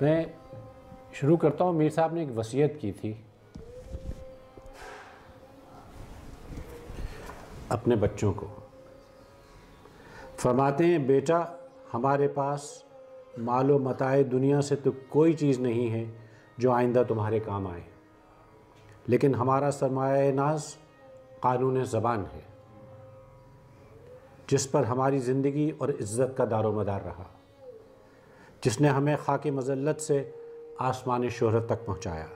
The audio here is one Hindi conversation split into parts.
मैं शुरू करता हूँ। मीर साहब ने एक वसीयत की थी अपने बच्चों को। फरमाते हैं, बेटा हमारे पास मालो मताए दुनिया से तो कोई चीज़ नहीं है जो आइंदा तुम्हारे काम आए, लेकिन हमारा सरमाया नाज कानून ज़बान है, जिस पर हमारी ज़िंदगी और इज़्ज़त का दारोमदार रहा, जिसने हमें खाके मज़ल्लत से आसमान शोहरत तक पहुँचाया।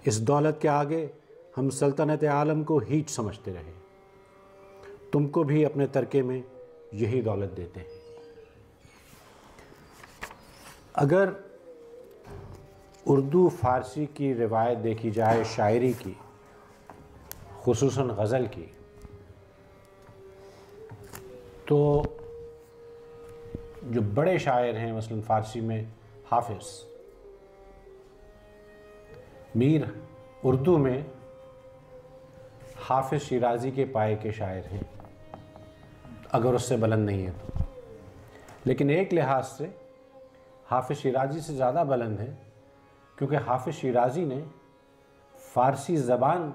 इस दौलत के आगे हम सल्तनत आलम को हीच समझते रहे। तुमको भी अपने तरके में यही दौलत देते हैं। अगर उर्दू फ़ारसी की रिवायत देखी जाए शायरी की, खुसूसन गज़ल की, तो जो बड़े शायर हैं मसलन फ़ारसी में हाफिज़, मीर उर्दू में हाफिज़ शिराज़ी के पाए के शायर हैं, अगर उससे बुलंद नहीं है तो। लेकिन एक लिहाज से हाफिज़ शिराज़ी से ज़्यादा बुलंद है, क्योंकि हाफिज़ शिराज़ी ने फ़ारसी ज़बान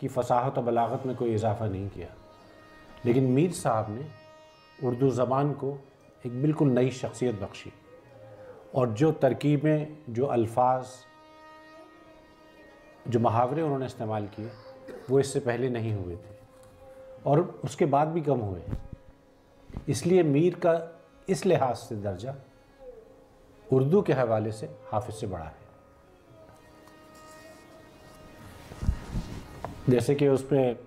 की फ़साहत और बलागत में कोई इजाफ़ा नहीं किया, लेकिन मीर साहब ने उर्दू ज़बान को एक बिल्कुल नई शख्सियत बख्शी, और जो तरकीबें, जो अल्फाज, जो मुहावरे उन्होंने इस्तेमाल किए वो इससे पहले नहीं हुए थे और उसके बाद भी कम हुए। इसलिए मीर का इस लिहाज से दर्जा उर्दू के हवाले से हाफिज़ से बड़ा है। जैसे कि उस पर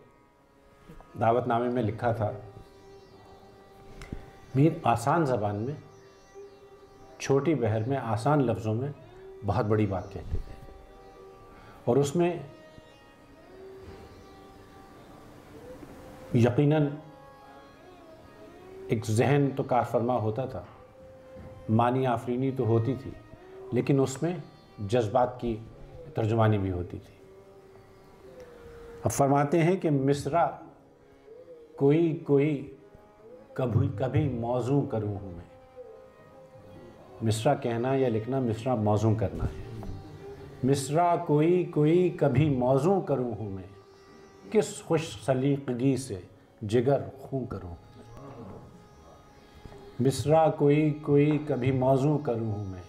दावतनामे में लिखा था, मीर आसान ज़बान में, छोटी बहर में, आसान लफ्ज़ों में बहुत बड़ी बात कहते थे, और उसमें यकीनन एक जहन तो कारफरमा होता था, मानी आफरीनी तो होती थी, लेकिन उसमें जज्बात की तर्जुमानी भी होती थी। अब फरमाते हैं कि मिसरा कोई कोई कभी कभी मौजू करूँ हूँ मैं। मिसरा कहना या लिखना, मिसरा मौजू करना है। मिसरा कोई कोई कभी मौजू करूँ हूँ मैं, किस खुश सलीक़गी से जिगर खूं करूँ। मिसरा कोई कोई कभी मौजू करूँ हूँ मैं,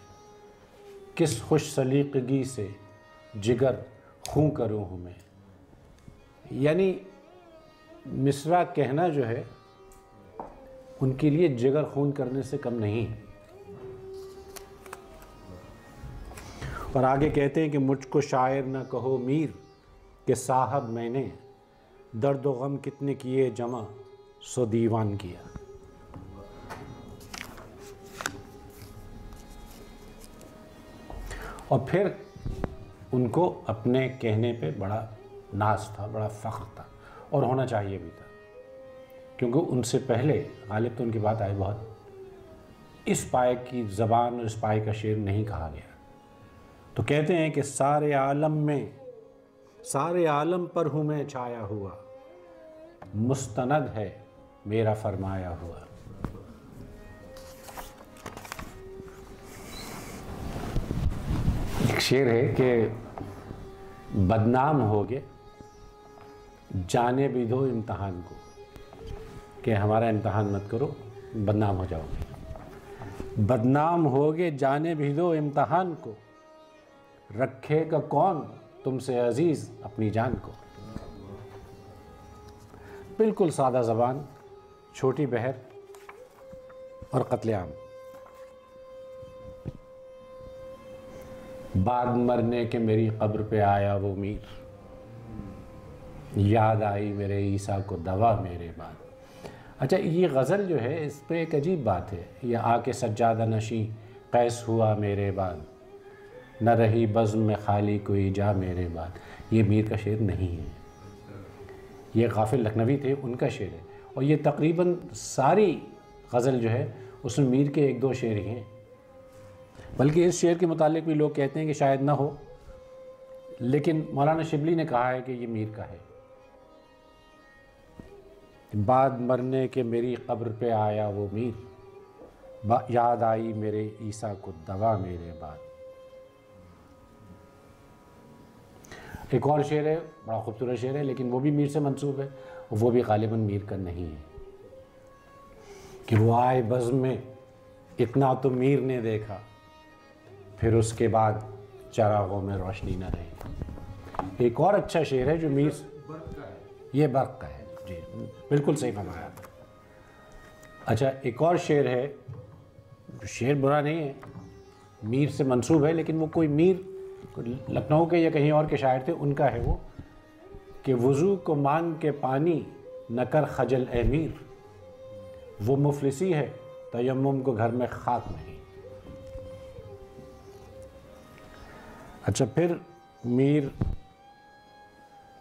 किस खुश सलीक़गी से जिगर खूं करूँ हूँ मैं। यानी मिसरा कहना जो है उनके लिए जिगर खून करने से कम नहीं है। और आगे कहते हैं कि मुझको शायर न कहो मीर, कि साहब मैंने दर्द व गम कितने किए जमा, सो दीवान किया। और फिर उनको अपने कहने पे बड़ा नाज था, बड़ा फ़ख्र था, और होना चाहिए भी था, क्योंकि उनसे पहले गालिब तो उनकी बात आई बहुत इस पाए की ज़बान और इस पाए का शेर नहीं कहा गया। तो कहते हैं कि सारे आलम में, सारे आलम पर हूँ मैं छाया हुआ, मुस्तनद है मेरा फरमाया हुआ। एक शेर है कि बदनाम होगे जाने भी दो इम्तहान को, कि हमारा इम्तहान मत करो, बदनाम हो जाओगे। बदनाम होगे जाने भी दो इम्तहान को, रखेगा कौन तुमसे अजीज़ अपनी जान को। बिल्कुल सादा ज़बान, छोटी बहर और कत्लेआम। बाद मरने के मेरी कब्र पे आया वो मीर, याद आई मेरे ईसा को दवा मेरे बाद। अच्छा, ये गज़ल जो है इस पर एक अजीब बात है। ये आके सज्जादा नशी कैस हुआ मेरे बाद, न रही बज़्म में खाली कोई जा मेरे बाद। ये मीर का शेर नहीं है, ये गाफिल लखनवी थे, उनका शेर है। और ये तकरीबन सारी गज़ल जो है उसमें मीर के एक दो शेर ही हैं। बल्कि इस शेर के मुतालिक भी लोग कहते हैं कि शायद ना हो, लेकिन मौलाना शिबली ने कहा है कि ये मीर का है। बाद मरने के मेरी कब्र पे आया वो मीर, याद आई मेरे ईसा को दवा मेरे बाद। एक और शेर है, बड़ा खूबसूरत शेर है, लेकिन वो भी मीर से मंसूब है, और वो भी गालिबन मीर का नहीं है। कि वो आए बज़्म में इतना तो मीर ने देखा, फिर उसके बाद चरागों में रोशनी न रही। एक और अच्छा शेर है जो मीर, ये बर्क़ का है जी, बिल्कुल सही फरमाया। अच्छा, एक और शेर है, शेर बुरा नहीं है, मीर से मंसूब है, लेकिन वो कोई मीर लखनऊ के या कहीं और के शायर थे, उनका है वो, कि वज़ू को मांग के पानी न कर खजल ए मीर, वो मुफलिसी है तयम्मुम को घर में खाक नहीं। अच्छा, फिर मीर,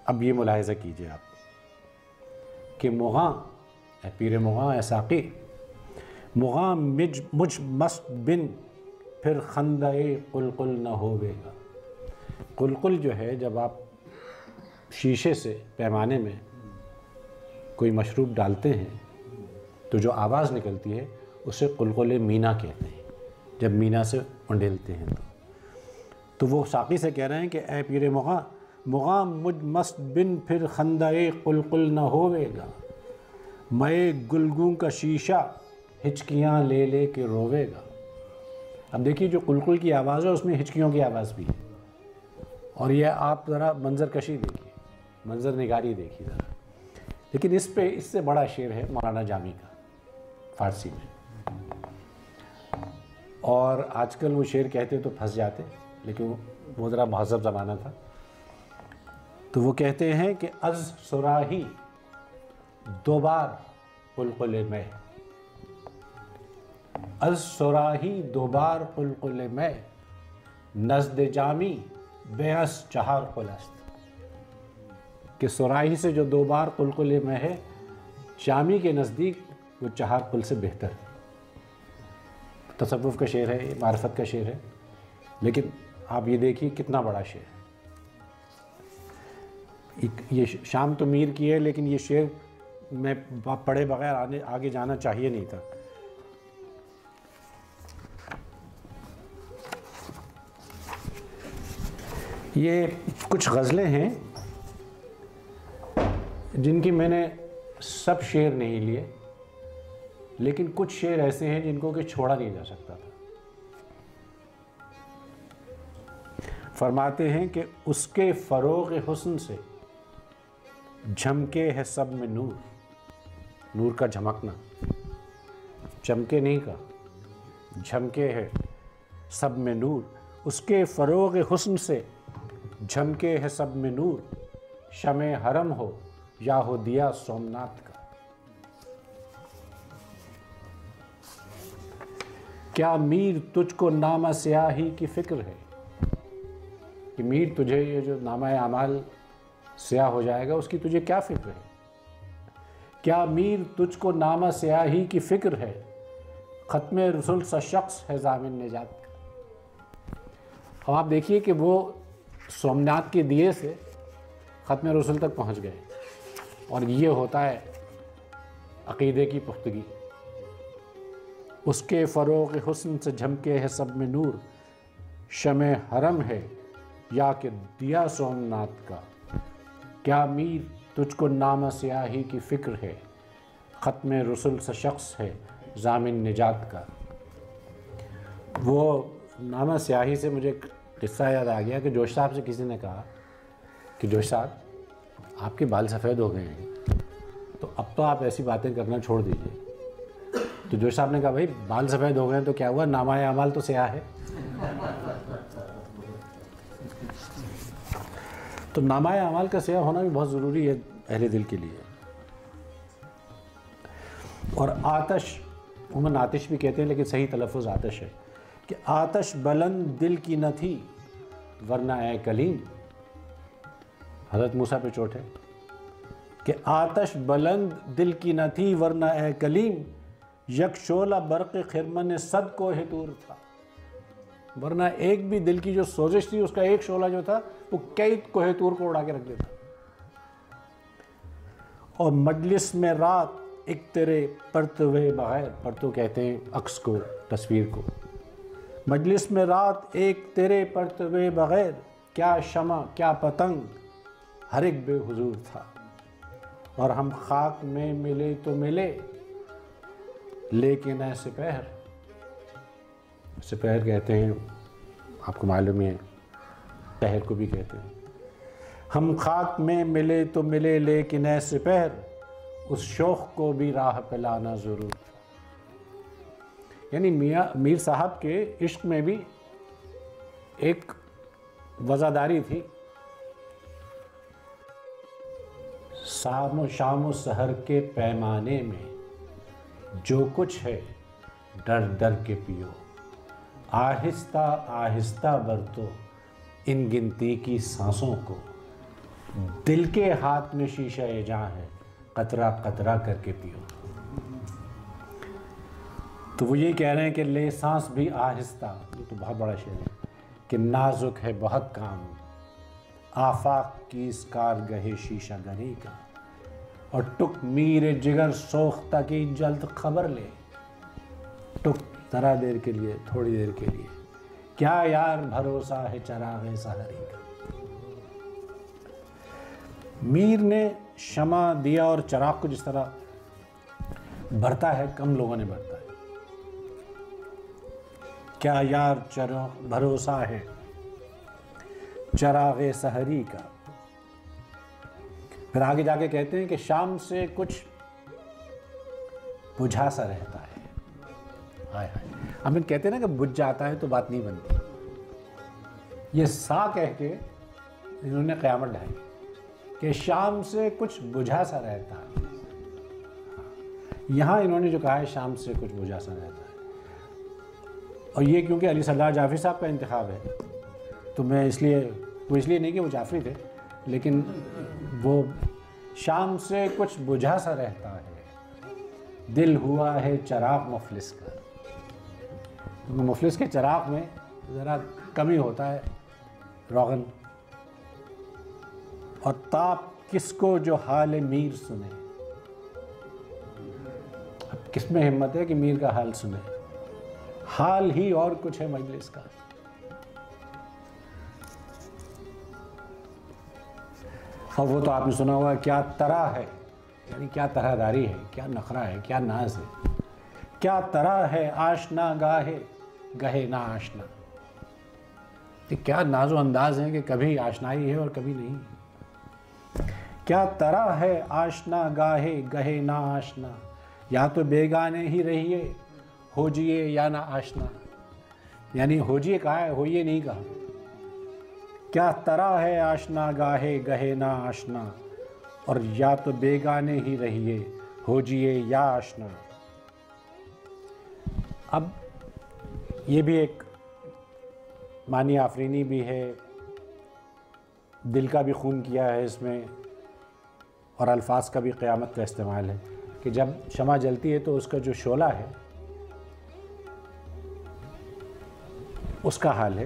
अब ये मुलाहिज़ा कीजिए आप कि मुग़ा पीर मुग़ा ए साक़ी, मुग़ा मुझ मस्त बिन फिर खंदाए कुलकुल न होवेगा। कुलकुल जो है, जब आप शीशे से पैमाने में कोई मशरूब डालते हैं तो जो आवाज़ निकलती है उसे कुलकुल मीना कहते हैं, जब मीना से उंडेलते हैं तो वो साक़ी से कह रहे हैं कि ए पीर मुग़ा, मुग़ा मुझ मस्त बिन फिर खंदाए कुलकुल न होवेगा, मैं गुलगू का शीशा हिचकियाँ ले ले के रोवेगा। अब देखिए, जो कुलकुल की आवाज़ है उसमें हिचकियों की आवाज़ भी है। और यह आप ज़रा मंजर कशी देखिए, मंजर निगारी देखिए ज़रा। लेकिन इससे बड़ा शेर है मौलाना जामी का, फ़ारसी में। और आजकल वो शेर कहते तो फंस जाते, लेकिन वो ज़रा महज़ब ज़माना था। तो वो कहते हैं कि अज़ सुराही दो बार कुलकुल में, अज़ सुराही दो बार कुलकुल में, नज़्द जामी बेअस चहार कुलस्त। कि सुराही से जो दो बार कुलकुल में है, जामी के नज़दीक वो चहार कुल से बेहतर है। तसव्वुफ़ का शेर है, मारिफत का शेर है, लेकिन आप ये देखिए कितना बड़ा शेर है। ये शाम तो मीर की है, लेकिन ये शेर मैं पढ़े बगैर आगे जाना चाहिए नहीं था। ये कुछ गज़लें हैं जिनकी मैंने सब शेर नहीं लिए, लेकिन कुछ शेर ऐसे हैं जिनको कि छोड़ा नहीं जा सकता था। फरमाते हैं कि उसके फ़रोग़ हुस्न से झमके है सब में नूर, नूर का झमकना, चमके नहीं का, झमके है सब में नूर। उसके फ़रोग़ हुस्न से झमके है सब में नूर, शमे हरम हो या हो दिया सोमनाथ का। क्या मीर तुझको नामा स्याही की फ़िक्र है, कि मीर तुझे ये जो नामा आमाल स्याह हो जाएगा उसकी तुझे क्या फ़िक्र है। क्या मीर तुझको नामा स्याही की फ़िक्र है, ख़त्म रसूल सा शख्स है ज़ामिन निजात का। अब आप देखिए कि वो सोमनाथ के दिए से ख़त्म रसूल तक पहुँच गए, और ये होता है अक़ीदे की पुख्तगी। उसके फ़रोग़ हुस्न से झमके है सब में नूर, शमे हरम है या कि दिया सोमनाथ का। क्या मीर तुझको नामा स्याही की फ़िक्र है, ख़त्म रसूल सा शख्स है ज़ामिन निजात का। वो नामा स्याही से मुझे किस्सा याद आ गया कि जोश साहब से किसी ने कहा कि जोश साहब, आपके बाल सफ़ेद हो गए हैं, तो अब तो आप ऐसी बातें करना छोड़ दीजिए। तो जोश साहब ने कहा, भाई बाल सफ़ेद हो गए हैं तो क्या हुआ, नामाए अमाल तो स्याह है। तो नामाए अमाल का स्याह होना भी बहुत ज़रूरी है अहले दिल के लिए। और आतश, उमन आतिश भी कहते हैं, लेकिन सही तलफ़ुज़ आतश है कि आतश बुलंद दिल की न थी वरना ए कलीम। हज़रत मूसा पे चोट है कि आतश बुलंद दिल की न थी वरना ए कलीम, यक शोला बर्क़ खिरमन सद को हितूर था। वरना एक भी दिल की जो सोजिश थी, उसका एक शोला जो था वो कई कोहेतूर को उड़ा के रख देता। और मजलिस में रात एक तेरे परतवे बगैर, परतु कहते हैं अक्स को, तस्वीर को। मजलिस में रात एक तेरे परतवे बगैर, क्या शमा क्या पतंग हर एक बेहुजूर था। और हम खाक में मिले तो मिले, लेकिन ऐसे पहर, सिपहर कहते हैं, आपको मालूम है पहर को भी कहते हैं। हम खाक में मिले तो मिले, लेकिन ऐसे पहर, उस शौक़ को भी राह पे लाना ज़रूर। यानी मीर साहब के इश्क में भी एक वज़ादारी थी। शाम सहर के पैमाने में जो कुछ है डर डर के पियो, आहिस्ता आहिस्ता बरतो इन गिनती की सांसों को, दिल के हाथ में शीशा ए जां है, कतरा कतरा करके पियो। तो वो ये कह रहे हैं कि ले सांस भी आहिस्ता, ये तो बहुत बड़ा शेर है, कि नाजुक है बहुत काम आफाक की इस कारगहे शीशा गनी का, और टुक मीरे जिगर सोख्ता की जल्द खबर ले, टुक ज़रा देर के लिए, थोड़ी देर के लिए, क्या यार भरोसा है चराग़े सहरी का। मीर ने शमा दिया और चराग को जिस तरह भरता है, कम लोगों ने भरता है। क्या यार भरोसा है चराग़े सहरी का। फिर आगे जाके कहते हैं कि शाम से कुछ बुझा सा रहता है। हाय हाय, हम कहते हैं ना कि बुझ जाता है तो बात नहीं बनती। ये सा कह के इन्होंने क़यामत ढाई कि शाम से कुछ बुझा सा रहता है। यहाँ इन्होंने जो कहा है शाम से कुछ बुझा सा रहता है, और ये क्योंकि अली सरदार जाफरी साहब का इंतखाब है, तो मैं इसलिए, वो इसलिए नहीं कि वो जाफरी थे, लेकिन वो शाम से कुछ बुझा सा रहता है, दिल हुआ है चराग मुफलिस का। क्योंकि मुफलिस के चराग में ज़रा कमी होता है रोगन। और ताप किसको जो हाल मीर सुने, अब किस में हिम्मत है कि मीर का हाल सुने, हाल ही और कुछ है मजलिस का। और वो तो आपने सुना होगा, क्या तरह है, यानी क्या तरहदारी है, क्या नखरा है, क्या नाज है। क्या तरह है आशना गाहे गहे ना आशना, कि क्या नाजो अंदाज है कि कभी आशनाई है और कभी नहीं। क्या तरह है आशना गाहे गहे ना आशना, या तो बेगाने ही रहिए होजिए या ना आशना। यानी होजिए कहा है, होइए नहीं कहा। क्या तरह है आशना गाहे गहे ना आशना, और या तो बेगाने ही रहिए होजिए या आशना। अब ये भी एक मानी आफरीनी भी है, दिल का भी खून किया है इसमें, और अल्फाज का भी क़यामत का इस्तेमाल है कि जब शमा जलती है तो उसका जो शोला है उसका हाल है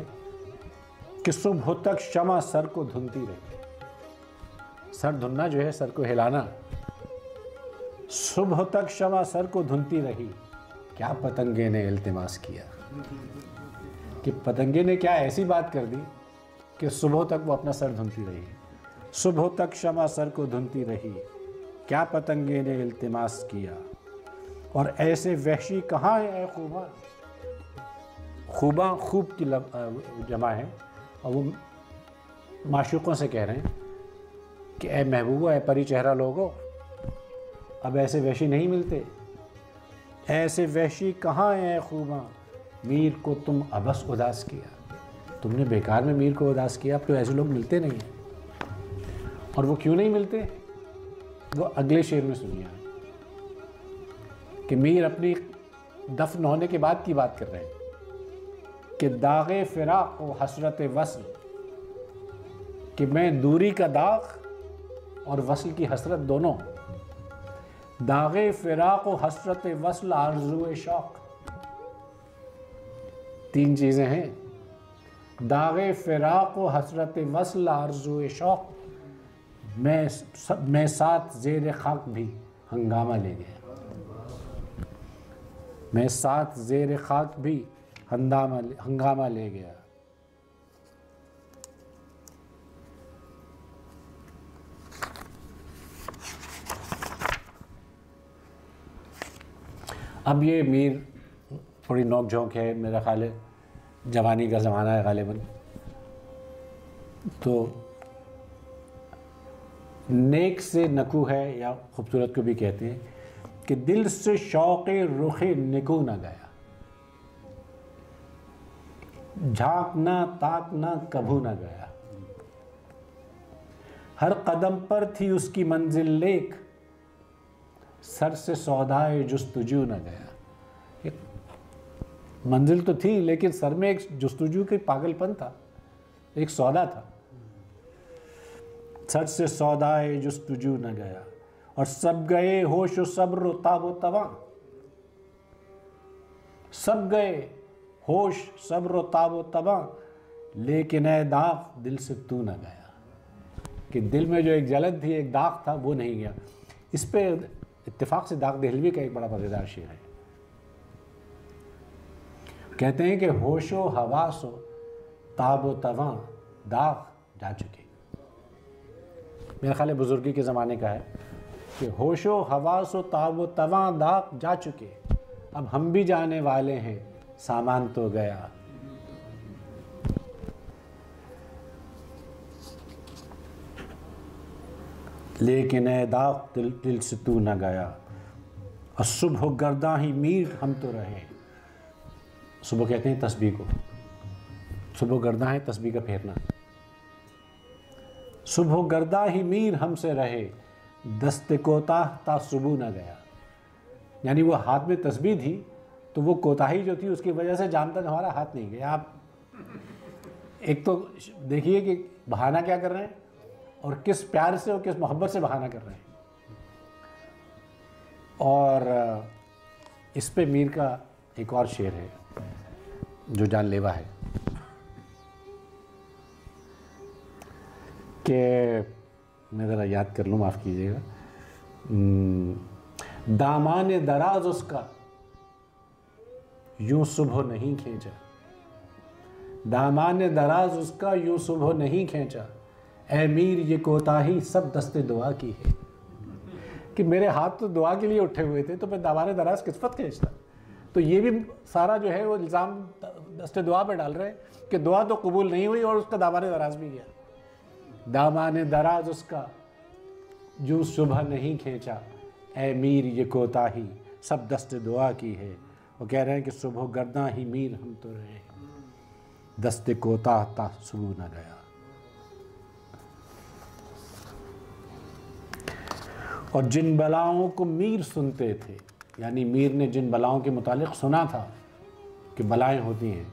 कि सुबह तक शमा सर को धुनती रही। सर धुनना जो है, सर को हिलाना। सुबह तक शमा सर को धुनती रही, क्या पतंगे ने इल्तिमास किया, कि पतंगे ने क्या ऐसी बात कर दी कि सुबह तक वो अपना सर धुनती रही। सुबह तक शमा सर को धुनती रही, क्या पतंगे ने इल्तिमास किया, और ऐसे वहशी कहाँ है ए खूबा। खूबा खूब की जमा है, और वो माशूक़ों से कह रहे हैं कि ए महबूबा, ए परी चेहरा लोगो, अब ऐसे वहशी नहीं मिलते। ऐसे वहशी कहाँ है खूबा, मीर को तुम अबस उदास किया। तुमने बेकार में मीर को उदास किया, अब तो ऐसे लोग मिलते नहीं हैं। और वो क्यों नहीं मिलते, वो अगले शेर में सुनिए कि मीर अपनी दफन होने के बाद की बात कर रहे हैं कि दागे फिराक व हसरत वस्ल, कि मैं दूरी का दाग और वस्ल की हसरत दोनों। दागे फिराक व हसरत वस्ल आरज़ू शौक़, तीन चीज़ें हैं। दागे फिराक व हसरत वस्ल आरज़ू शौक़, मैं साथ ज़ेर खाक भी हंगामा ले गया। मैं साथ ज़ेर खाक भी हंगामा ले गया। अब ये मीर थोड़ी नोक झोंक है, मेरा ख्याल है जवानी का ज़माना है गालिबन, तो नेक से नकू है या खूबसूरत को भी कहते हैं कि दिल से शौक़े रुखे निकू न गया, झांकना ताकना कभू न गया, हर कदम पर थी उसकी मंजिल लेक, सर से सौदाए जुस्तुजू न गया। एक मंजिल तो थी लेकिन सर में एक जुस्तुजू की पागलपन था, एक सौदा था। सर से सौदाए जुस्तुजू न गया और सब गए होश व सब्र ताबो तवा, सब गए होश सब्र ताबो तवा, लेकिन ए दाग दिल से तू न गया, कि दिल में जो एक जलन थी, एक दाग था, वो नहीं गया। इस पे इत्तेफाक से दाग देहलवी का एक बड़ा मज़ेदार शेर है। कहते हैं कि होशो हवासो ताबो तवा दाग जा चुके। मेरा ख्याल है बुजुर्गी के ज़माने का है कि होशो हवासो ताबो तवा दाग जा चुके, अब हम भी जाने वाले हैं, सामान तो गया। लेकिन ए दाग दिल से तू न गया, और सुबह गर्दा ही मीर हम तो रहे। सुबह कहते हैं तस्बीह को, सुबह गर्दा है तस्बीह का फेरना। सुबह गर्दा ही मीर हमसे रहे, दस्ते कोताह ता सुबह न गया। यानी वो हाथ में तस्बीह थी तो वो कोताही जो थी उसकी वजह से जाम तक हमारा हाथ नहीं गया। आप एक तो देखिए कि बहाना क्या कर रहे हैं और किस प्यार से और किस मोहब्बत से बहाना कर रहे हैं। और इस पे मीर का एक और शेर है जो जानलेवा है कि मैं ज़रा याद कर लूँ, माफ़ कीजिएगा। दामाने दराज उसका यूं सुबह नहीं खींचा, दामाने दराज उसका यूं सुबह नहीं खींचा, ऐ मीर ये कोताही सब दस्ते दुआ की है। कि मेरे हाथ तो दुआ के लिए उठे हुए थे तो मैं दामाने दराज किस्मत खींचता। तो ये भी सारा जो है वो इल्ज़ाम दस्ते दुआ पे डाल रहे हैं कि दुआ तो कबूल नहीं हुई और उसका दामाने दराज भी गया। दामाने दराज उसका यूं सुबह नहीं खींचा, ऐ मीर ये कोताही सब दस्ते दुआ की है। वो कह रहे हैं कि सुबह गर्दा ही मीर हम तो रहे, दस्ते कोताह ता सुबह न गया। और जिन बलाओं को मीर सुनते थे, यानी मीर ने जिन बलाओं के मुतालिक सुना था कि बलाएं होती हैं,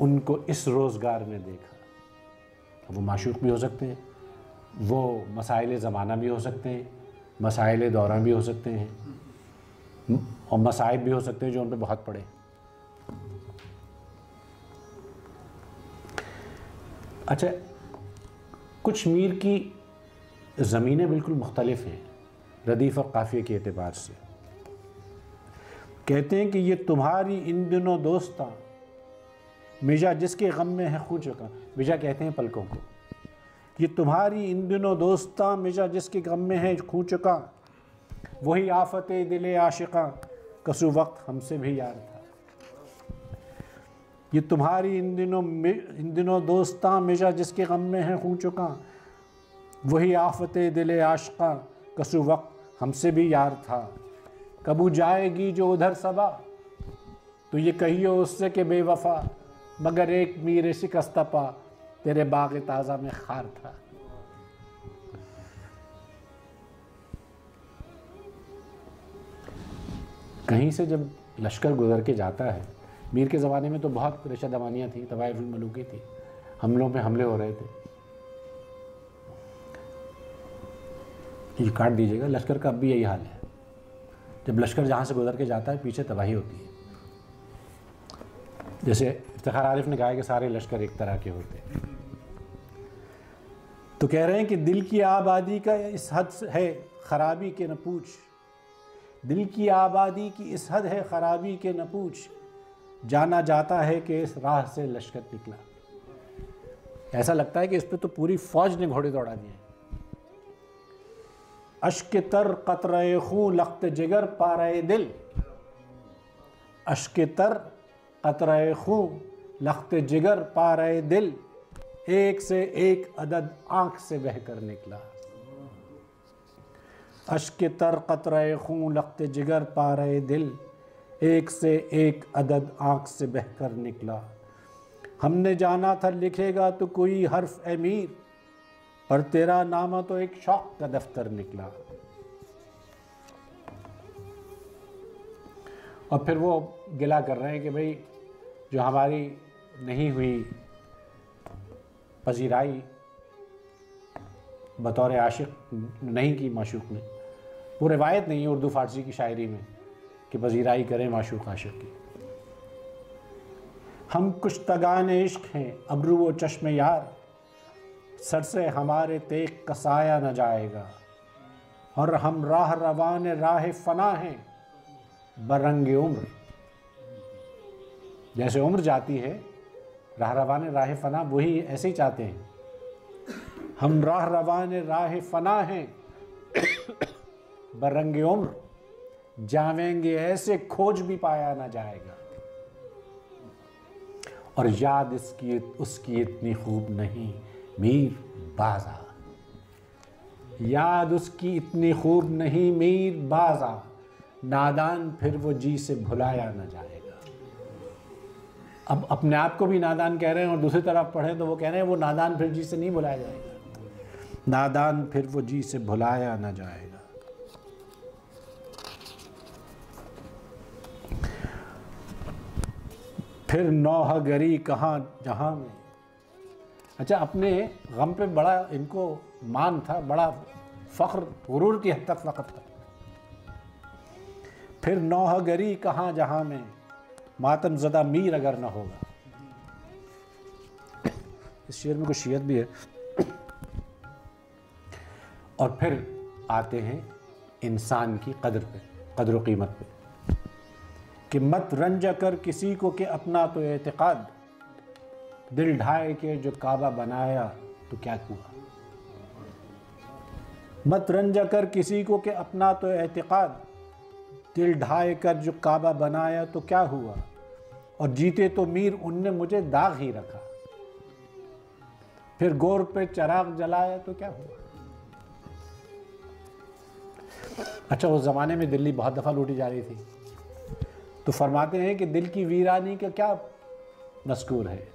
उनको इस रोज़गार में देखा। वो माशूक भी हो सकते हैं, वो मसाइल ज़माना भी हो सकते हैं, मसाइल दौरा भी हो सकते हैं, और मसाइब भी हो सकते हैं जो उन पर बहुत पड़े। अच्छा, कुछ मीर की ज़मीनें बिल्कुल मुख्तलिफ हैं रदीफ़ और काफ़िए के एतबार से। कहते हैं कि ये तुम्हारी इन दिनों दोस्ता मिजा जिसके गम में है खू चुका। मिजा कहते हैं पलकों को। ये तुम्हारी इन दिनों दोस्ता मिजा जिसके गम में है खू चुका, वही आफत दिल आशिका कसु वक्त हमसे भी यार था। ये तुम्हारी इन दिनों दोस्ता मिजा जिसके गम में है खू चुका, वही आफत दिल आशिका कसु वक्त हमसे भी यार था। कबू जाएगी जो उधर सबा, तो ये कहियो उससे कि बेवफा, मगर एक मीर शिकस्ता पा तेरे बाग ताज़ा में खार था। कहीं से जब लश्कर गुजर के जाता है, मीर के ज़माने में तो बहुत रेशा दवानियाँ थी, तवाइफुल मलूकी थी, हमलों पे हमले हो रहे थे। ये काट दीजिएगा, लश्कर का अब भी यही हाल है। जब लश्कर जहाँ से गुजर के जाता है पीछे तबाही होती है। जैसे इफ्तिखार आरिफ ने कहा कि सारे लश्कर एक तरह के होते हैं। तो कह रहे हैं कि दिल की आबादी का इस हद है खराबी के न पूछ, दिल की आबादी की इस हद है खराबी के न पूछ, जाना जाता है कि इस राह से लश्कर निकला। ऐसा लगता है कि इस पे तो पूरी फौज ने घोड़े दौड़ा दिए। अश्क तर कतरे खूं लख्त जिगर पारे दिल, अश्क तर कतरे खूं लख्त जिगर पारे दिल, एक से एक अदद आंख से बहकर निकला। अश्क तर कतरे खूं लख्त जिगर पारे दिल, एक से एक अदद आंख से बहकर निकला। हमने जाना था लिखेगा तो कोई हर्फ अमीर, पर तेरा नामा तो एक शौक का दफ्तर निकला। और फिर वो गिला कर रहे हैं कि भाई जो हमारी नहीं हुई पजीराई बतौर आशिक नहीं की माशूक ने, वो रिवायत नहीं है उर्दू फारसी की शायरी में कि पजीराई करें माशूक आशिक की। हम कुछ तगान इश्क हैं अब्रू व चश्मे यार, सर से हमारे तेग का साया न जाएगा। और हम राह रवान राह फना हैं बरंगे उम्र, जैसे उम्र जाती है राह रवान राह फना वही ऐसे ही चाहते हैं। हम राह रवान राह फना हैं बरंगे उम्र, जावेंगे ऐसे खोज भी पाया न जाएगा। और याद इसकी उसकी इतनी खूब नहीं मीर बाजा, याद उसकी इतनी खूब नहीं मीर बाजा, नादान फिर वो जी से भुलाया न जाएगा। अब अपने आप को भी नादान कह रहे हैं और दूसरी तरफ पढ़ें तो वो कह रहे हैं वो नादान फिर जी से नहीं भुलाया जाएगा, नादान फिर वो जी से भुलाया न जाएगा। फिर नौहगरी कहाँ जहाँ में, अच्छा अपने गम पे बड़ा इनको मान था, बड़ा फ़ख्र गुरूर की हद तक फ़ख्र था। फिर नौहगरी कहाँ जहाँ में, मातम ज़दा मीर अगर न होगा। इस शेर में कुछ शियत भी है। और फिर आते हैं इंसान की कदर पे, कदर व कीमत पे, कि मत रंज कर किसी को कि अपना तो एतकाद, दिल ढाए के जो काबा बनाया तो क्या हुआ। मत रंज कर किसी को कि अपना तो एतकाद, दिल ढाए कर जो काबा बनाया तो क्या हुआ। और जीते तो मीर उनने मुझे दाग ही रखा, फिर गोर पे चराग जलाया तो क्या हुआ। अच्छा उस ज़माने में दिल्ली बहुत दफ़ा लूटी जा रही थी, तो फरमाते हैं कि दिल की वीरानी का क्या मज़कूर है,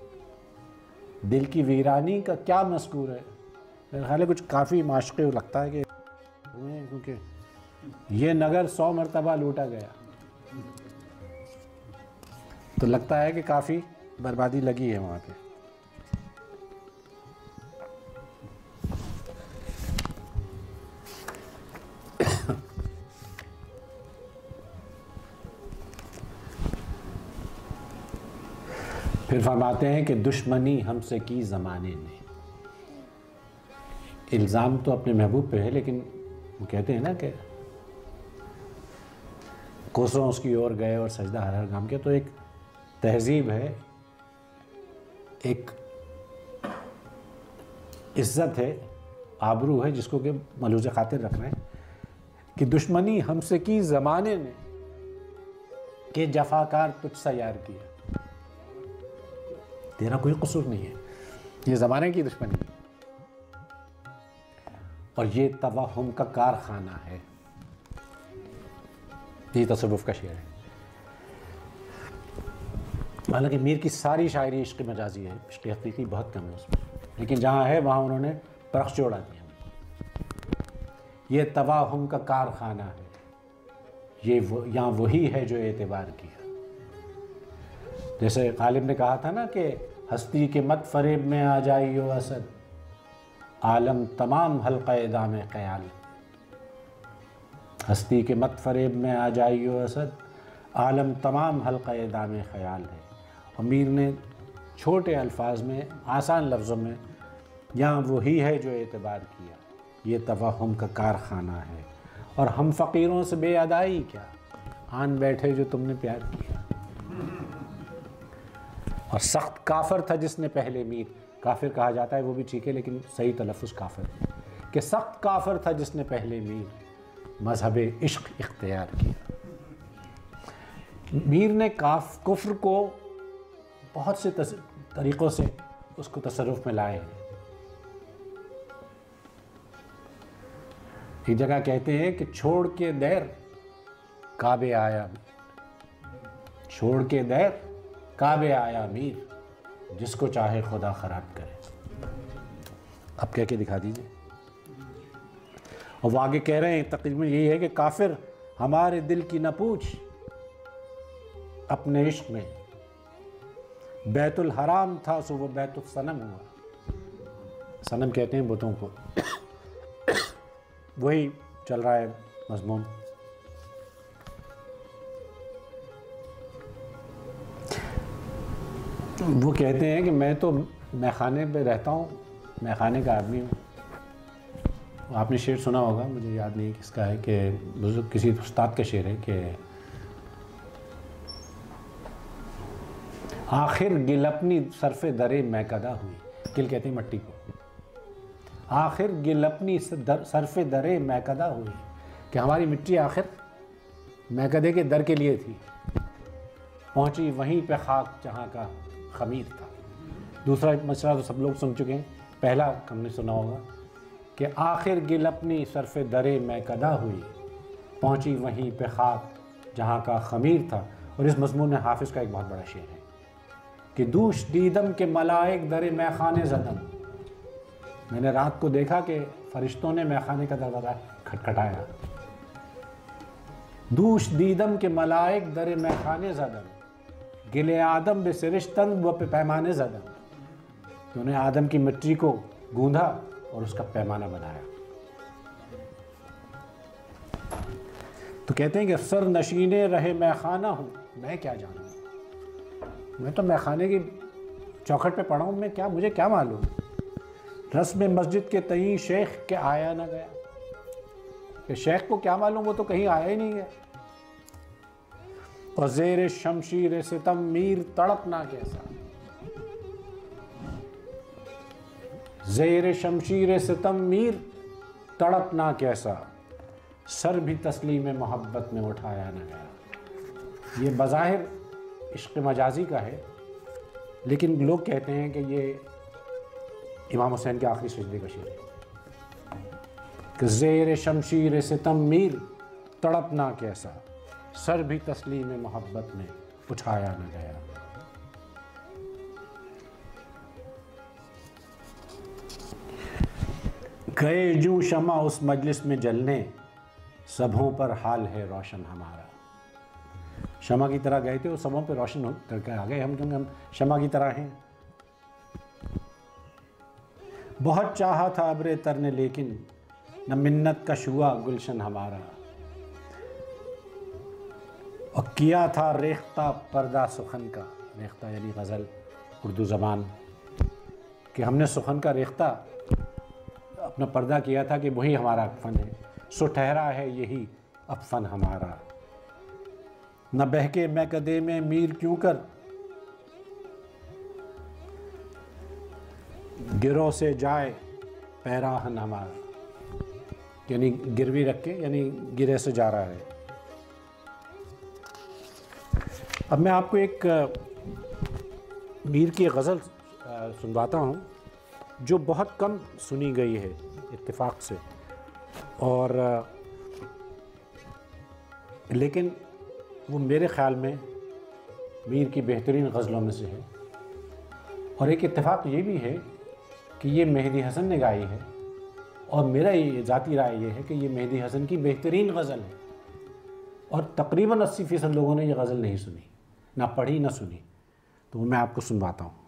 दिल की वीरानी का क्या मज़कूर है। मेरे ख्याल है कुछ काफ़ी माशक़े लगता है कि हुए हैं, क्योंकि ये नगर 100 मरतबा लूटा गया, तो लगता है कि काफ़ी बर्बादी लगी है वहाँ पे। फिर फरमाते हैं कि दुश्मनी हमसे की ज़माने ने, इल्ज़ाम तो अपने महबूब पे है, लेकिन वो कहते हैं ना कि कोसों उसकी ओर गए और सजदा हर हर गाम के, तो एक तहजीब है, एक इज़्ज़त है, आबरू है, जिसको कि मलूज़ खातिर रख रहे हैं कि दुश्मनी हमसे की ज़माने ने, के जफ़ाकार तुझसा यार किया। तेरा कोई कसूर नहीं है, ये ज़माने की दुश्मनी है। और ये तवहुम का कारखाना है, ये तसव्वुफ़ का शेर है। हालांकि मीर की सारी शायरी इश्क़ मजाजी है, इश्क़ हक़ीक़ी बहुत कम है उसमें, लेकिन जहाँ है वहाँ उन्होंने परख जोड़ा दिया। ये तवहुम का कारखाना है, ये यहाँ वही है जो एतबार किया। जैसे गालिब ने कहा था ना कि हस्ती के मत फरेब में आ जाइयो असद, आलम तमाम हल्क़े दाम ख़याल। हस्ती के मत फरेब में आ जाइयो असद, आलम तमाम हल्क़े दाम ख़याल है। और मीर ने छोटे अल्फाज में, आसान लफ्ज़ों में, यहाँ वही है जो एतबार किया, ये तवहुम का कारखाना है। और हम फ़कीरों से बेअदाई क्या, आन बैठे जो तुमने प्यार किया। और सख्त काफिर था जिसने पहले मीर, काफिर कहा जाता है वो भी ठीक है लेकिन सही तलफ़ुज़ काफिर, कि सख्त काफिर था जिसने पहले मीर मज़हब इश्क इख्तियार किया। मीर ने कुफ्र को बहुत से तरीक़ों से उसको तसर्रुफ़ में लाए हैं। एक जगह कहते हैं कि छोड़ के दैर काबे आया, छोड़ के दैर काबे आया मीर, जिसको चाहे खुदा ख़राब करे। अब कह के दिखा दीजिए। और वो आगे कह रहे हैं तकरीबन यही है कि काफिर हमारे दिल की न पूछ, अपने इश्क में बैतुल हराम था सो वो बैतुल सनम हुआ। सनम कहते हैं बुतों को। वही चल रहा है मज़मून। वो कहते हैं कि मैं तो मैखाने पे रहता हूँ, मैखाने का आदमी हूँ। आपने शेर सुना होगा, मुझे याद नहीं किसका है, कि बुजुर्ग किसी उस्ताद का शेर है कि आखिर गिल अपनी सरफ़े दरे मैकदा हुई। गिल कहते हैं मट्टी को। आखिर गिल अपनी सरफ़े दरे मैकदा हुई, कि हमारी मिट्टी आखिर मैकदे के दर के लिए थी, पहुंची वहीं पे खाक जहाँ का खमीर था। दूसरा मसला तो सब लोग सुन चुके हैं, पहला हमने सुना होगा कि आखिर गिल अपनी सरफ़े दरे मैकदा हुई, पहुंची वहीं पे खाक जहाँ का खमीर था। और इस मज़मून में हाफिज़ का एक बहुत बड़ा शेर है कि दूश दीदम के मलाइक दरे मैखाने ज़दम। मैंने रात को देखा कि फरिश्तों ने मैखाने का दरवाज़ा खटखटाया। दूश दीदम के मलाइक दरे मैखाने ज़दम, गिले आदम बे सिरिश्तन व पे पैमाने ज़दम। उन्होंने आदम की मिट्टी को गूंधा और उसका पैमाना बनाया। तो कहते हैं कि सर नशीने रहे मैखाना हूँ, मैं क्या जानूँ, मैं तो मैखाने की चौखट पे पड़ा हूँ, मैं क्या, मुझे क्या मालूम। रस्म मस्जिद के तई शेख के आया ना गया, कि शेख को क्या मालूम, वो तो कहीं आया ही नहीं गया। और ज़ेर शमशीर सितम मीर तड़पना कैसा, ज़ेर शमशीर सितम मीर तड़पना कैसा, सर भी तस्लीम मोहब्बत में उठाया न गया। ये बज़ाहिर इश्क़ मजाजी का है, लेकिन लोग कहते हैं कि ये इमाम हुसैन के आखिरी सजदे का शेर है कि ज़ेर शमशीर सितम मीर तड़पना कैसा, सर भी तस्लीम मोहब्बत में उठाया न गया। गए जूं शमा उस मजलिस में जलने, सबों पर हाल है रोशन हमारा। शमा की तरह गए थे, वो सबों पर रोशन करके आ गए हम, क्योंकि हम शमा की तरह हैं। बहुत चाहा था अब्रे तर ने, लेकिन न मिन्नत का शुआ गुलशन हमारा। और किया था रेख्ता पर्दा सुखन का, रेख्ता यानी गज़ल उर्दू ज़बान, कि हमने सुखन का रेख्ता अपना पर्दा किया था कि वही हमारा फ़न है। सो ठहरा है यही अब फ़न हमारा। न बहके मैकदे में मीर क्यों कर, गिरों से जाए पैराहन हमारा, यानी गिरवी रख के, यानी गिरे से जा रहा है। अब मैं आपको एक मीर की गज़ल सुनवाता हूँ जो बहुत कम सुनी गई है इत्तेफाक से, और लेकिन वो मेरे ख़्याल में मीर की बेहतरीन गज़लों में से है। और एक इत्तेफाक ये भी है कि ये मेहदी हसन ने गाई है, और मेरा ये ज़ाती राय ये है कि ये मेहदी हसन की बेहतरीन गज़ल है, और तकरीबन 80% लोगों ने ये गज़ल नहीं सुनी, ना पढ़ी ना सुनी। तो वो मैं आपको सुनवाता हूँ।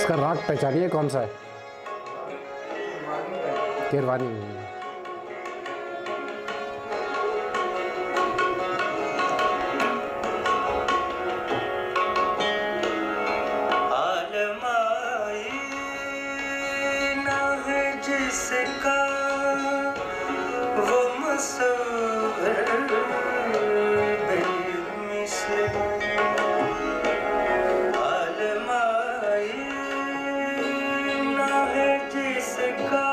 इसका राग पहचानिए कौन सा है? केरवानी। जिसका वो मुसव्विर बेमिसल, आलमाइना है जिसका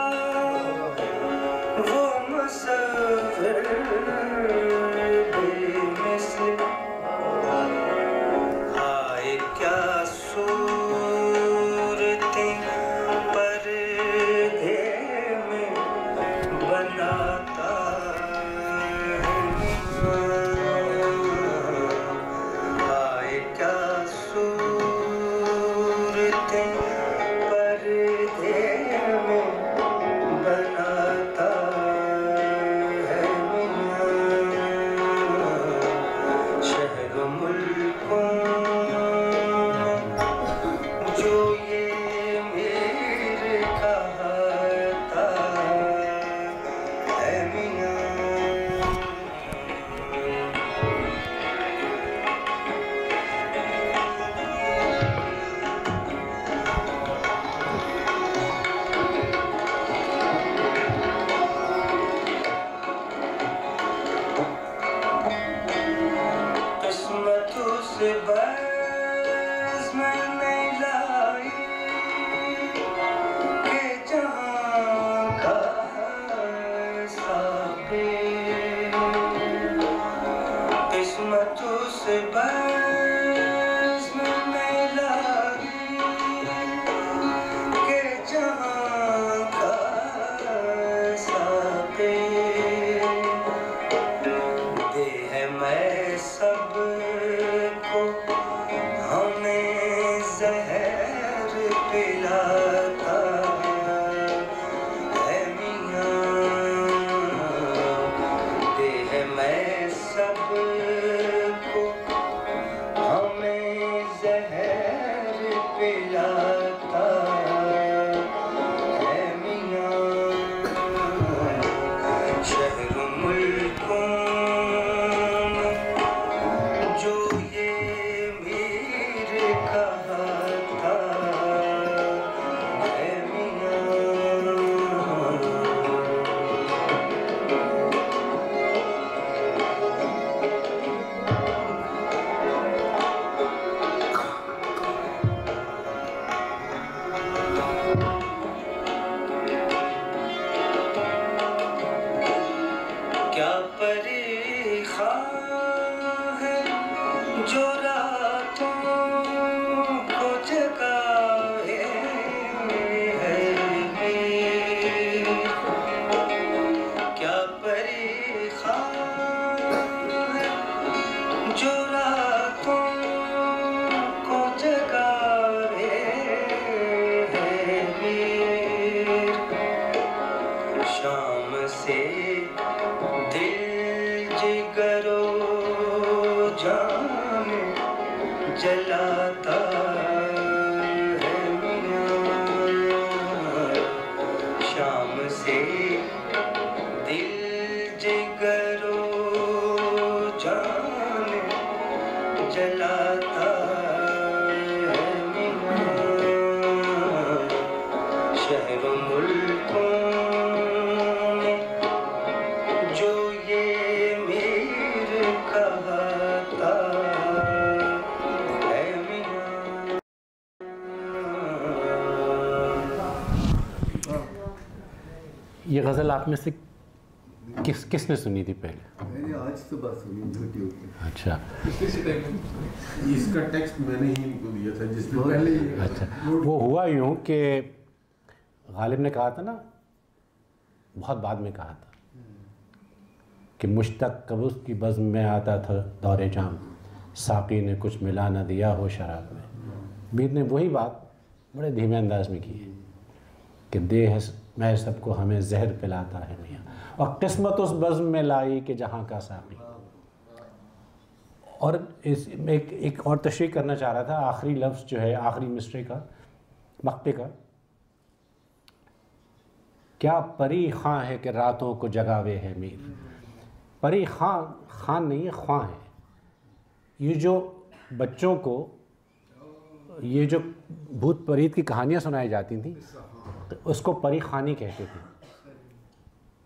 वो मुसव्विर बेमिसल। हाय क्या सूरतें पर्दे में बनाता है। हाय क्या सूरतें पर्दे में बनाता है शहर मुल्कों जो ये मेरे कहता है मियां। किस्मतों से बज़्म में लाई के जहां का साक़ी। किस्मतों से बज़्म में लाई के जहां का साक़ी। दे है मैं सबको हमें ज़हर पिलाता है मियां। दे है मैं सबको हमें ज़हर पिलाता है मियां। शहर मुल्कों जो ये मेरे कहता है मियां। क्या परीक्षा है जो रातों को जगाए है मीर। क्या परीक्षा है जो रातों को जगाए है मीर। शाम से दिल जिगरो जान जलाता है मियां। शाम से दिल जिगरो जान जलाता है मियां। शहर मुल्कों में जो ये मेरे कहता है मियां। ये गज़ल आप में से किसने सुनी थी पहले? मैंने आज सुबह सुनी यूट्यूब पे। अच्छा इसका टेक्स्ट मैंने ही इनको दिया था जिसमें पहले ही। अच्छा, वो हुआ यूँ कि गालिब ने कहा था ना, बहुत बाद में कहा था कि मुश्तक कब उसकी बज़्म में आता था दौरे जाम, साक़ी ने कुछ मिला न दिया हो शराब में। मीर ने वही बात बड़े धीमे अंदाज में की है कि देह मैं सबको हमें जहर पिलाता है मियाँ, और किस्मत उस बज़्म में लाई कि जहाँ का साक़ी। और इस एक और तशरीह करना चाह रहा था, आखिरी लफ्ज़ जो है आखिरी मिसरे का, मक्ते का, क्या परी खां है कि रातों को जगावे है मीर। परी खान नहीं है, ख्वां है। ये जो बच्चों को ये जो भूत प्रेत की कहानियाँ सुनाई जाती थी तो उसको परी खानी कहते थे।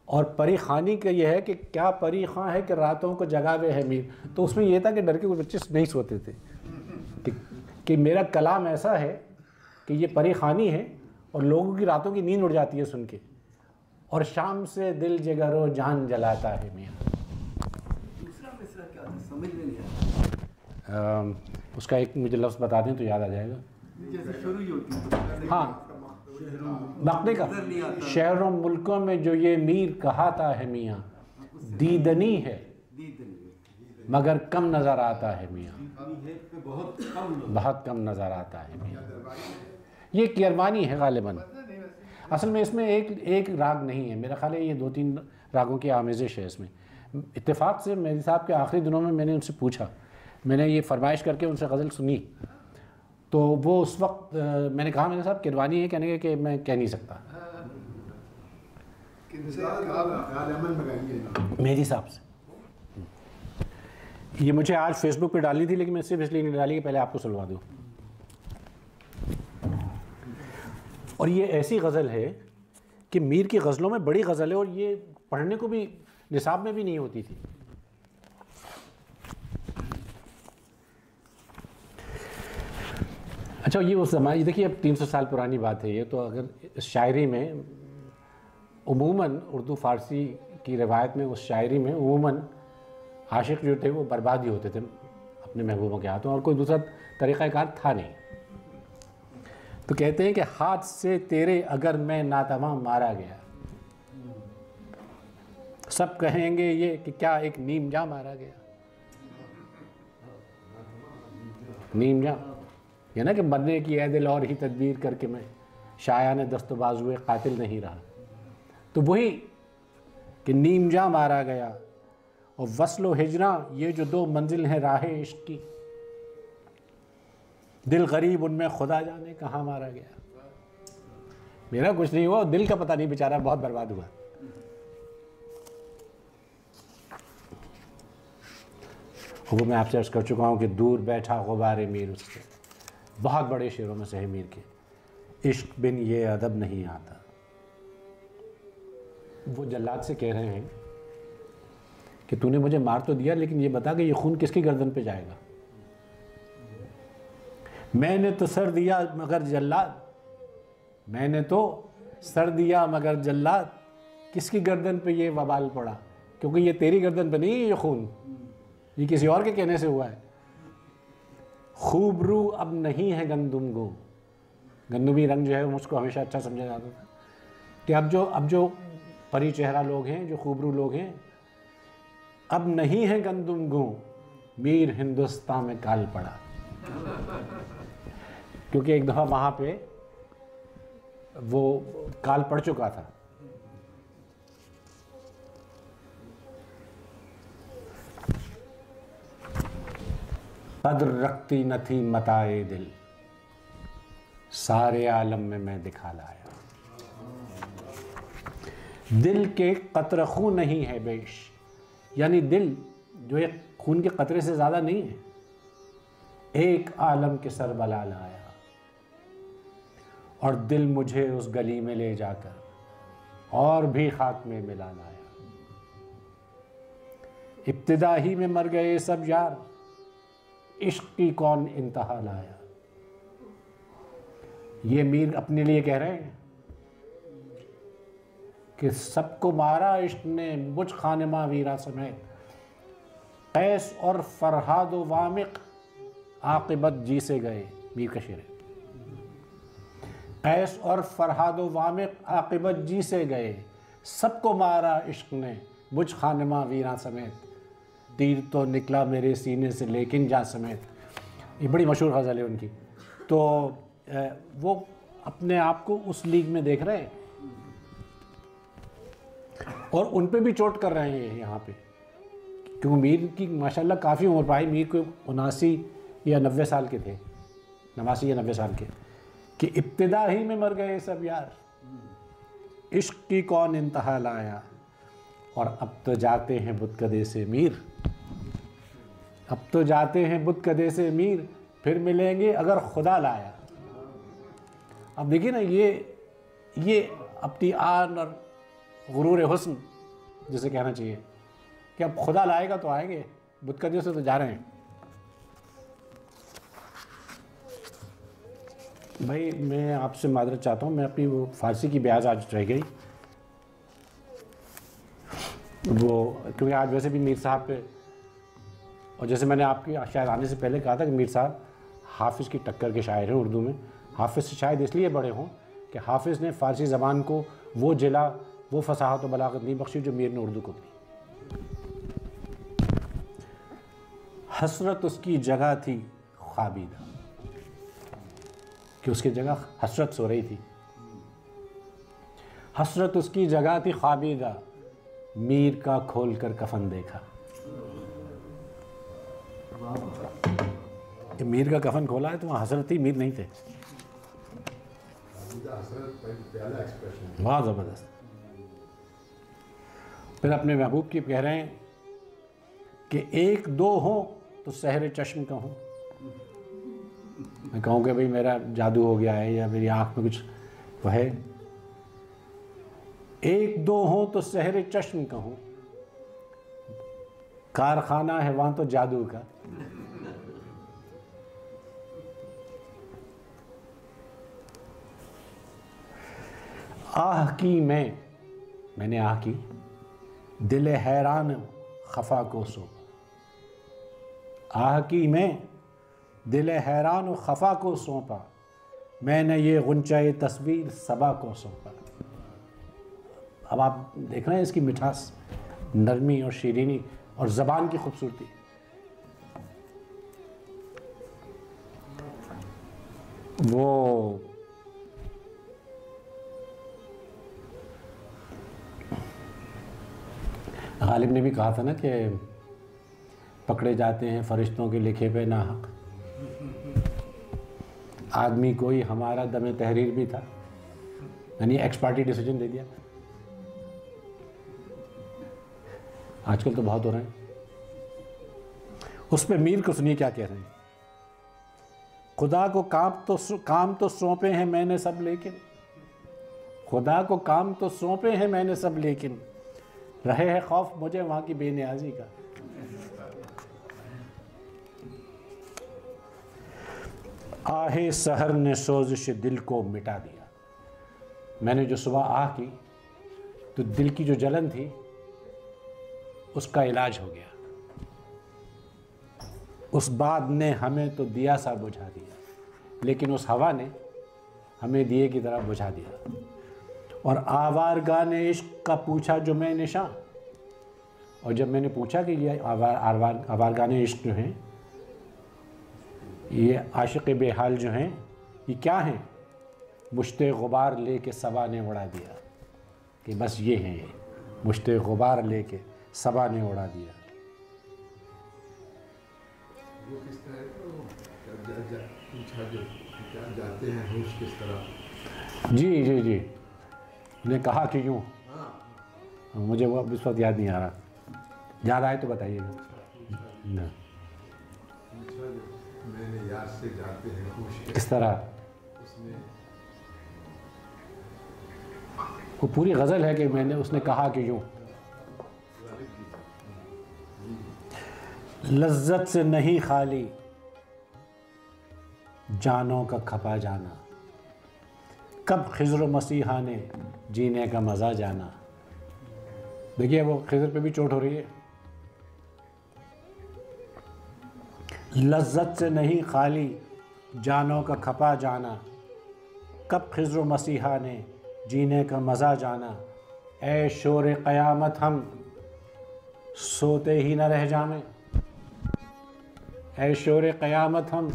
और परी खानी का ये है कि क्या परी खां है कि रातों को जगावे है मीर। तो उसमें ये था कि डर के कुछ बच्चे नहीं सोते थे कि मेरा कलाम ऐसा है कि ये परी खानी है और लोगों की रातों की नींद उड़ जाती है सुन के, और शाम से दिल जिगरो जान जलाता है मियाँ। दूसरा मिसरा क्या था, समझ में नहीं आया। उसका एक मुझे लफ्ज़ बता दें तो याद आ जाएगा। जैसे शुरू ही होती है। हाँ, मक्ते का, शहरों मुल्कों में जो ये मीर कहाता है मियाँ, दीदनी है मगर कम नज़र आता है मियाँ, बहुत कम नज़र आता है मियाँ। ये किरवानी है गालिबन। असल में इसमें एक राग नहीं है, मेरा ख्याल है ये 2-3 रागों की आमेज़िश है इसमें। इत्तेफाक से मेरी साहब के आखिरी दिनों में मैंने उनसे पूछा, मैंने ये फरमाइश करके उनसे गज़ल सुनी, तो वो उस वक्त मैंने कहा मैंने साहब किरवानी है, कहने कि मैं कह नहीं सकता। मेरी साहब से ये मुझे आज फेसबुक पे डालनी थी, लेकिन मैं सिर्फ इसलिए नहीं डाली कि पहले आपको सुनवा दूँ। और ये ऐसी गज़ल है कि मीर की गज़लों में बड़ी गज़ल है और ये पढ़ने को भी निसाब में भी नहीं होती थी। अच्छा, ये उस ज़माने, देखिए अब 300 साल पुरानी बात है ये, तो अगर शायरी में उमूमन उर्दू फ़ारसी की रवायत में उस शायरी में उमूमन आशिक जो थे वो बर्बाद ही होते थे अपने महबूबों के हाथों, और कोई दूसरा तरीक़ाकार था नहीं। तो कहते हैं कि हाथ से तेरे अगर मैं नातमाम मारा गया, सब कहेंगे ये कि क्या एक नीम जा मारा गया। नीम जा ये ना कि मरने की ऐ दिल और ही तदबीर करके मैं शायाने दस्तबाजुए कातिल नहीं रहा। तो वही कि नीम जा मारा गया और वस्लो हिजरा ये जो 2 मंजिल हैं राहे इश्क की, दिल गरीब उनमें खुदा जाने कहाँ मारा गया। मेरा कुछ नहीं हुआ, दिल का पता नहीं, बेचारा बहुत बर्बाद हुआ। वो मैं आपसे अर्ज़ कर चुका हूँ कि दूर बैठा गुबारे मीर उसके, बहुत बड़े शेरों में से है मीर के, इश्क बिन ये अदब नहीं आता। वो जल्लाद से कह रहे हैं कि तूने मुझे मार तो दिया, लेकिन ये बता कि ये खून किसकी गर्दन पे जाएगा। मैंने तो सर दिया मगर जल्लाद, मैंने तो सर दिया मगर जल्लाद, किसकी गर्दन पे ये वबाल पड़ा, क्योंकि ये तेरी गर्दन पे नहीं है, ये खून ये किसी और के कहने से हुआ है। खूब रू अब नहीं है गंदुम गो, गंदुमी रंग जो है मुझको हमेशा अच्छा समझा जाता था कि अब जो परी चेहरा लोग हैं, जो खूबरू लोग हैं, अब नहीं है गंदुम गो, मीर हिंदुस्तान में काल पड़ा। क्योंकि एक दफ़ा वहाँ पे वो काल पड़ चुका था। कद्र रखती न थी मताए दिल, सारे आलम में मैं दिखा लाया। दिल के कतरे खून नहीं है बेश, यानी दिल जो एक खून के कतरे से ज़्यादा नहीं है, एक आलम के सर बला लाया। और दिल मुझे उस गली में ले जाकर और भी खाक में मिला लाया। इब्तिदा ही में मर गए सब यार, इश्क की कौन इंतहा लाया। ये मीर अपने लिए कह रहे हैं कि सबको मारा इश्क ने मुझ खानिमा वीरा समेत, कैस और फरहाद व वामिक आक़िबत जी से गए। मीर का शेर है। कैस और फरहाद व वामिक आक़िबत जी से गए, सबको मारा इश्क ने मुझ खानिमा वीरा समेत, तीर तो निकला मेरे सीने से लेकिन जा समेत। ये बड़ी मशहूर गज़ल है उनकी। तो वो अपने आप को उस लीग में देख रहे हैं और उन पे भी चोट कर रहे हैं यहाँ पे, क्योंकि मीर की माशाल्लाह काफ़ी उम्र पाई। मीर को 79 या 90 साल के थे, 89 या 90 साल के, कि इब्तिदा ही में मर गए सब यार, इश्क की कौन इंतहा लाया, और अब तो जाते हैं बुतकदे से मीर, अब तो जाते हैं बुतकदे से मीर, फिर मिलेंगे अगर खुदा लाया। अब देखिए ना, ये अपनी आन और गुरूर हुस्न जिसे कहना चाहिए कि अब खुदा लाएगा तो आएंगे, बुतकदे से तो जा रहे हैं। भाई मैं आपसे माजरत चाहता हूँ, मैं अपनी वो फारसी की ब्याज आज रह गई, वो क्योंकि आज वैसे भी मीर साहब पे, और जैसे मैंने आपकी शायद आने से पहले कहा था कि मीर साहब हाफिज़ की टक्कर के शायर हैं उर्दू में। हाफिज़ से शायद इसलिए बड़े हों कि हाफिज़ ने फ़ारसी ज़बान को वो जिला, वो फसाहत व बलागत नहीं बख्शी जो मीर ने उर्दू को दी। हसरत उसकी जगह थी ख्वाबीदा, कि उसकी जगह हसरत सो रही थी। हसरत उसकी जगह थी ख्वाबीदा, मीर का खोल कर कफन देखा। कि मीर का कफन खोला है तो वहाँ हसरत थी, मीर नहीं थे। बहुत ज़बरदस्त। फिर अपने महबूब की कह रहे हैं कि एक दो हो तो सहरे चश्म का हूँ। मैं कहूँ कि भाई मेरा जादू हो गया है या मेरी आँख में कुछ वो है। एक दो हो तो सहरे चश्म का हूँ, कारखाना है वहाँ तो जादू का। आह की मैंने आह की, दिल हैरान खफा को सौंपा। आह की मैं दिल हैरान खफा को सौंपा, मैंने ये गुंचाए तस्वीर सबा को सौंपा। अब आप देख रहे हैं इसकी मिठास, नरमी और शीरीनी और ज़बान की खूबसूरती। वो गालिब ने भी कहा था ना कि पकड़े जाते हैं फरिश्तों के लिखे पे नाहक। आदमी कोई हमारा दमे तहरीर भी था, यानी एक्स पार्टी डिसीजन दे दिया। आजकल तो बहुत हो रहे हैं। उस पे मीर को सुनिए क्या कह रहे हैं। खुदा को काम तो सौंपे हैं मैंने सब, लेकिन खुदा को काम तो सौंपे हैं मैंने सब, लेकिन रहे है खौफ मुझे वहाँ की बेनियाजी का। आहे सहर ने सोजिश दिल को मिटा दिया। मैंने जो सुबह आह की तो दिल की जो जलन थी उसका इलाज हो गया। उस बात ने हमें तो दिया सा बुझा दिया, लेकिन उस हवा ने हमें दिए की तरह बुझा दिया। और आवारगा ने इश्क का पूछा जो मैं निशा, और जब मैंने पूछा कि ये आवारगा ने इश्क जो हैं, ये आशिक़ बेहाल जो हैं, ये क्या हैं, मुश्ते गुबार लेके सबा ने उड़ा दिया। कि बस ये हैं, ये मुश्ते गुबार लेके सबा ने उड़ा दिया। वो किस तरह पूछा जो क्या जाते हैं होश किस तरह? जी ने कहा कि यूँ, मुझे वो इस वक्त याद नहीं आ रहा, याद आए तो बताइएगा। मैंने याद से जाते हैं होश किस तरह, उसमें वो पूरी गज़ल है कि मैंने, उसने कहा कि यूँ, लज्जत से नहीं खाली जानों का खपा जाना, कब खिज़्र मसीहा ने जीने का मज़ा जाना। देखिए वो खिज़्र पे भी चोट हो रही है। लज्जत से नहीं खाली जानों का खपा जाना, कब खिज़्र मसीहा ने जीने का मज़ा जाना। ऐ शोर क़यामत हम सोते ही न रह जामें। ऐ शोर क़यामत हम,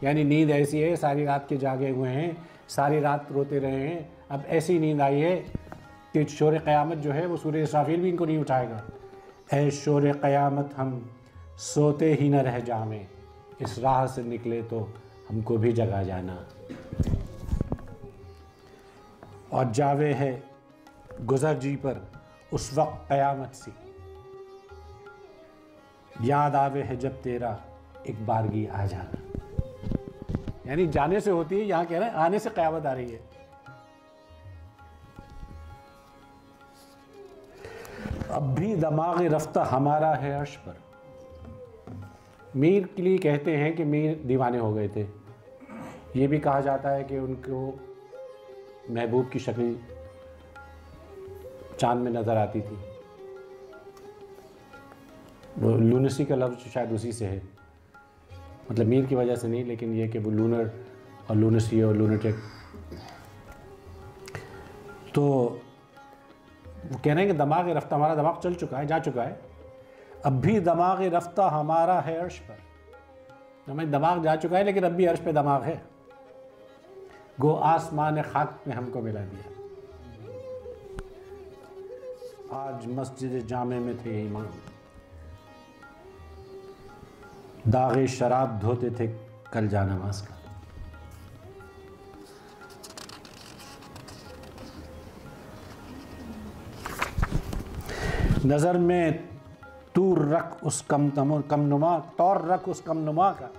यानी नींद ऐसी है, सारी रात के जागे हुए हैं, सारी रात रोते रहे हैं, अब ऐसी नींद आई है कि शोर क़यामत जो है वो सूरज इसराफील भी इनको नहीं उठाएगा। ऐ शोर क़यामत हम सोते ही न रह जामें, इस राह से निकले तो हमको भी जगा जाना। और जावे है गुज़र जी पर उस वक्त क़यामत सी, याद आवे है जब तेरा एक बारगी आ जाना। यानी जाने से होती है, यहाँ कह रहे हैं आने से क़यामत आ रही है। अब भी दमाग रफ्ता हमारा है अर्श पर। मीर के लिए कहते हैं कि मीर दीवाने हो गए थे। ये भी कहा जाता है कि उनको महबूब की शक्ल चांद में नज़र आती थी। वो लूनेसी का लफ्ज़ शायद उसी से है, मतलब मीर की वजह से नहीं, लेकिन ये कि वो लूनर और लूनेसी और लूनेटिक। तो वो कह रहे हैं कि दमाग रफ्ता, हमारा दिमाग चल चुका है, जा चुका है। अब भी दमाग रफ्ता हमारा है अर्श पर। हमारा दिमाग जा चुका है लेकिन अब भी अर्श पे दिमाग है। गो आसमान खाक में हमको मिला दिया। आज मस्जिद जामे में थे इमाम, दागे शराब धोते थे कल जा नमाज का। नज़र में तूर रख उस कम नुमा, तौर रख उस कम नुमा का,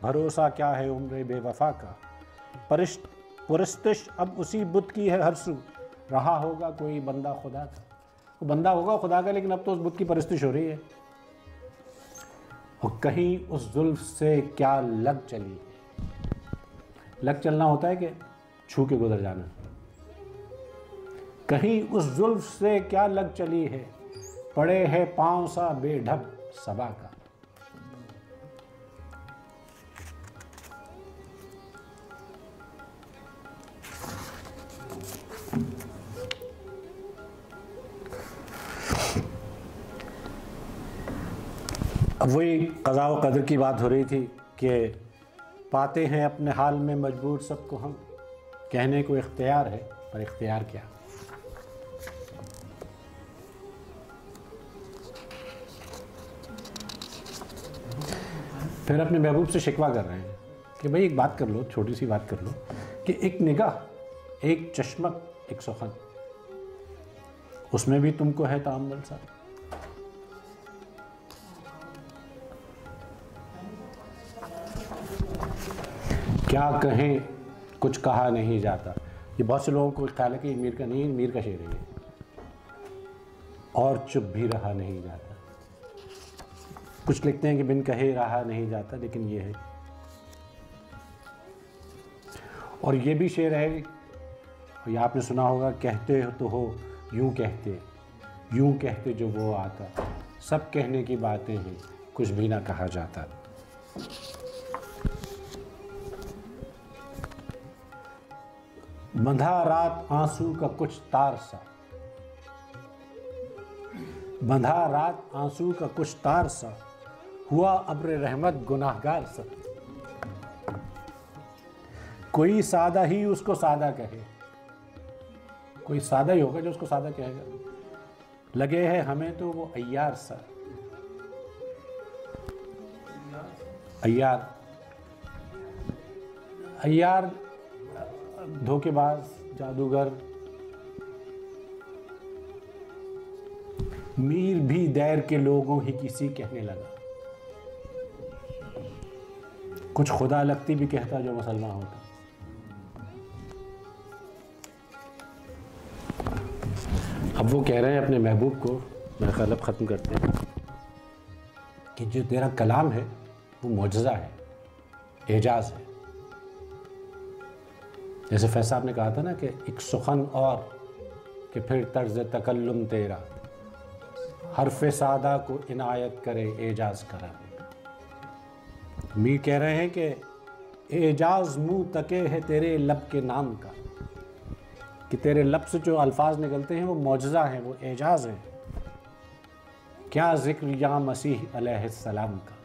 भरोसा क्या है उम्र बेवफा का। पुरस्तिश अब उसी बुत की है हर सू, रहा होगा कोई बंदा खुदा का। वो बंदा होगा खुदा का, लेकिन अब तो उस बुत की परस्तिश हो रही है। और कहीं उस जुल्फ से क्या लग चली है। लग चलना होता है कि छू के गुजर जाना। कहीं उस जुल्फ से क्या लग चली है, पड़े है पांव सा बेढक सबा का। अब वही क़ज़ा व क़दर की बात हो रही थी कि पाते हैं अपने हाल में मजबूर सबको हम, कहने को इख्तियार है पर इख्तियार क्या। फिर अपने महबूब से शिकवा कर रहे हैं कि भाई एक बात कर लो, छोटी सी बात कर लो कि एक निगाह, एक चश्मक, एक सुखन, उसमें भी तुमको है ताअम्मुल सा। क्या कहें कुछ कहा नहीं जाता। ये बहुत से लोगों को ख्याल है कि मीर का नहीं, मीर का शेर है ये। और चुप भी रहा नहीं जाता। कुछ लिखते हैं कि बिन कहे रहा नहीं जाता, लेकिन ये है। और ये भी शेर है, ये आपने सुना होगा, कहते हो तो हो यूं कहते जो वो आता, सब कहने की बातें हैं कुछ भी ना कहा जाता। बंधा रात आंसू का कुछ तार सा, बंधा रात आंसू का कुछ तार सा, हुआ अब्र रहमत गुनाहगार सा। कोई सादा ही उसको सादा कहे, कोई सादा ही होगा जो उसको सादा कहेगा। लगे है हमें तो वो अय्यार सा, अय्यार धोखेबाज, जादूगर। मीर भी दैर के लोगों ही किसी कहने लगा, कुछ खुदा लगती भी कहता जो मुसलमान होता। अब वो कह रहे हैं अपने महबूब को, मेरा ख्याल अब ख़त्म करते हैं, कि जो तेरा कलाम है वो मौजज़ा है, एजाज़ है। जैसे फैज़ साहब ने कहा था ना कि एक सुखन और कि फिर तर्ज़ तकल्लुम तेरा, हरफ सादा को इनायत करे एजाज़ करा। मीर कह रहे हैं कि एजाज़ मुँह तके है तेरे लब के नाम का, कि तेरे लब से जो अल्फाज निकलते हैं वो मौजज़ा हैं, वो एजाज़ हैं। क्या ज़िक्र या मसीह अलैहिस्सलाम का,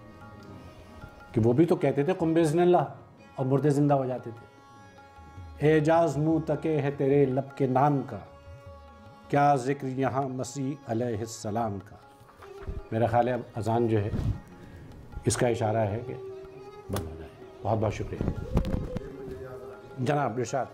कि वो भी तो कहते थे कुम बिइज़्निल्लाह और मुर्दे ज़िंदा हो जाते थे। एजाज़ मुँह तके है तेरे लब के नाम का, क्या ज़िक्र यहाँ मसीह अलैहिस्सलाम का। मेरा ख्याल है अब अज़ान जो है इसका इशारा है कि बंद हो जाए। बहुत बहुत शुक्रिया जनाब इरशाद।